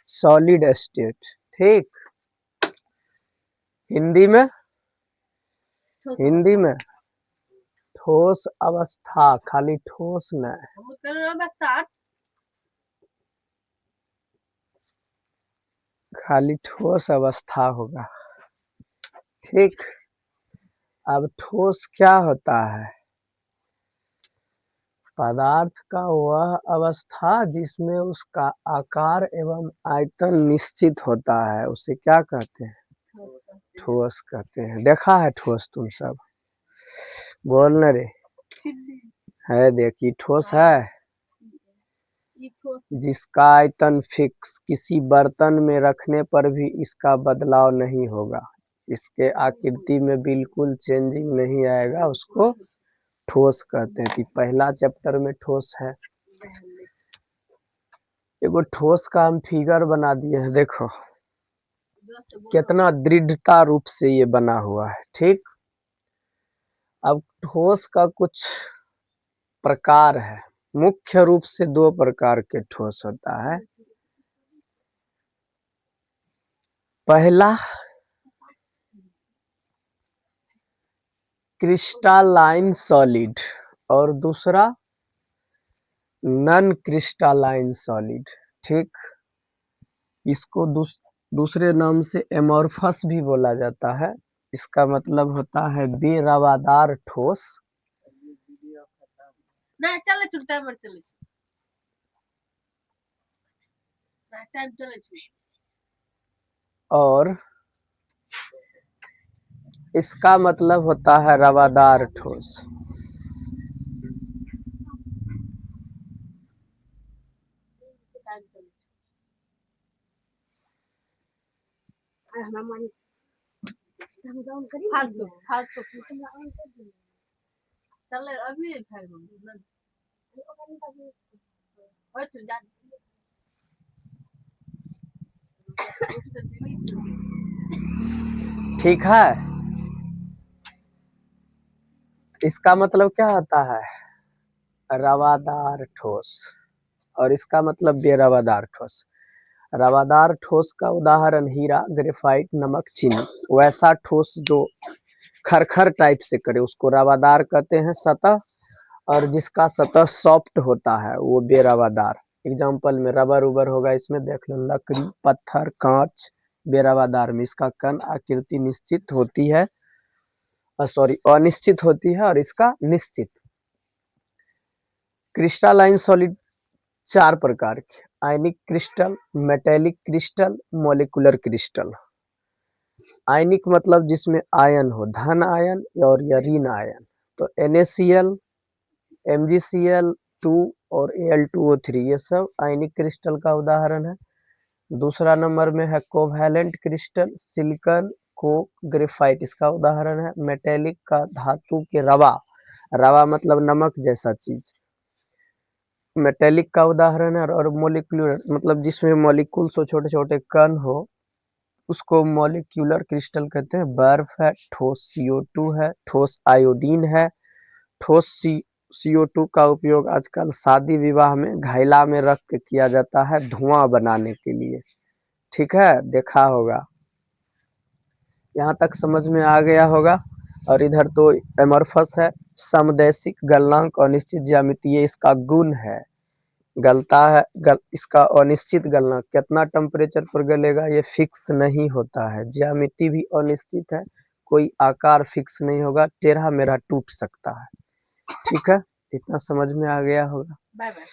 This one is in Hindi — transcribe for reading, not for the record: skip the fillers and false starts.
Solid state. ठीक, हिंदी में ठोस अवस्था, खाली ठोस नहीं, खाली ठोस अवस्था होगा। ठीक, अब ठोस क्या होता है? पदार्थ का वह अवस्था जिसमें उसका आकार एवं आयतन निश्चित होता है, उसे क्या कहते हैं? ठोस कहते हैं। देखा है ठोस तुम सब? बोल न रे। है, देखी ठोस है जिसका आयतन फिक्स, किसी बर्तन में रखने पर भी इसका बदलाव नहीं होगा, इसके आकृति में बिल्कुल चेंजिंग नहीं आएगा, उसको ठोस कहते हैं। कि पहला चैप्टर में ठोस है। एगो ठोस का हम फिगर बना दिए हैं, देखो कितना दृढ़ता रूप से ये बना हुआ है। ठीक, अब ठोस का कुछ प्रकार है, मुख्य रूप से दो प्रकार के ठोस होता है। पहला क्रिस्टलाइन सॉलिड और दूसरा नॉन क्रिस्टलाइन सॉलिड। ठीक, इसको दूसरे नाम से एमोर्फस भी बोला जाता है। इसका मतलब होता है बेरवादार ठोस। और इसका मतलब होता है रवादार ठोस। ठीक है, इसका मतलब क्या होता है? रवादार ठोस। और इसका मतलब बेरवादार ठोस। रवादार ठोस का उदाहरण हीरा, ग्रेफाइट, नमक, चीनी। वैसा ठोस जो खरखर टाइप से करे उसको रवादार कहते हैं सतह, और जिसका सतह सॉफ्ट होता है वो बेरवादार। एग्जाम्पल में रबर उबर होगा, इसमें देख लो, लकड़ी, पत्थर, कांच। बेरवादार में इसका कण आकृति निश्चित होती है, सॉरी अनिश्चित होती है, और इसका निश्चित। क्रिस्टलाइन सॉलिड चार प्रकार के: ionic crystal, metallic crystal, molecular crystal. Ionic मतलब जिसमें आयन हो, धन आयन और या ऋण आयन। तो NaCl, MgCl2 और Al2O3, ये सब आयनिक क्रिस्टल का उदाहरण है। दूसरा नंबर में है covalent crystal, silicon, Coke, graphite, इसका उदाहरण है। मेटेलिक का धातु के रवा, रवा मतलब नमक जैसा चीज, मेटेलिक का उदाहरण है। और मॉलिक्यूलर मतलब जिसमें मॉलिक्यूल्स हो, छोटे छोटे कण हो, उसको मॉलिक्यूलर क्रिस्टल कहते हैं। बर्फ है, ठोस CO2 है, ठोस आयोडीन है। ठोस CO2 का उपयोग आजकल शादी विवाह में घैला में रख के किया जाता है, धुआं बनाने के लिए। ठीक है, देखा होगा। यहाँ तक समझ में आ गया होगा। और इधर तो एमॉर्फस है, समदैशिक, गलनांक और निश्चित ज्यामिति, ये इसका गुण है। गलता है, इसका अनिश्चित गलनांक, कितना टेम्परेचर पर गलेगा ये फिक्स नहीं होता है। ज्यामिति भी अनिश्चित है, कोई आकार फिक्स नहीं होगा, टेढ़ा मेढ़ा टूट सकता है। ठीक है, इतना समझ में आ गया होगा। Bye bye.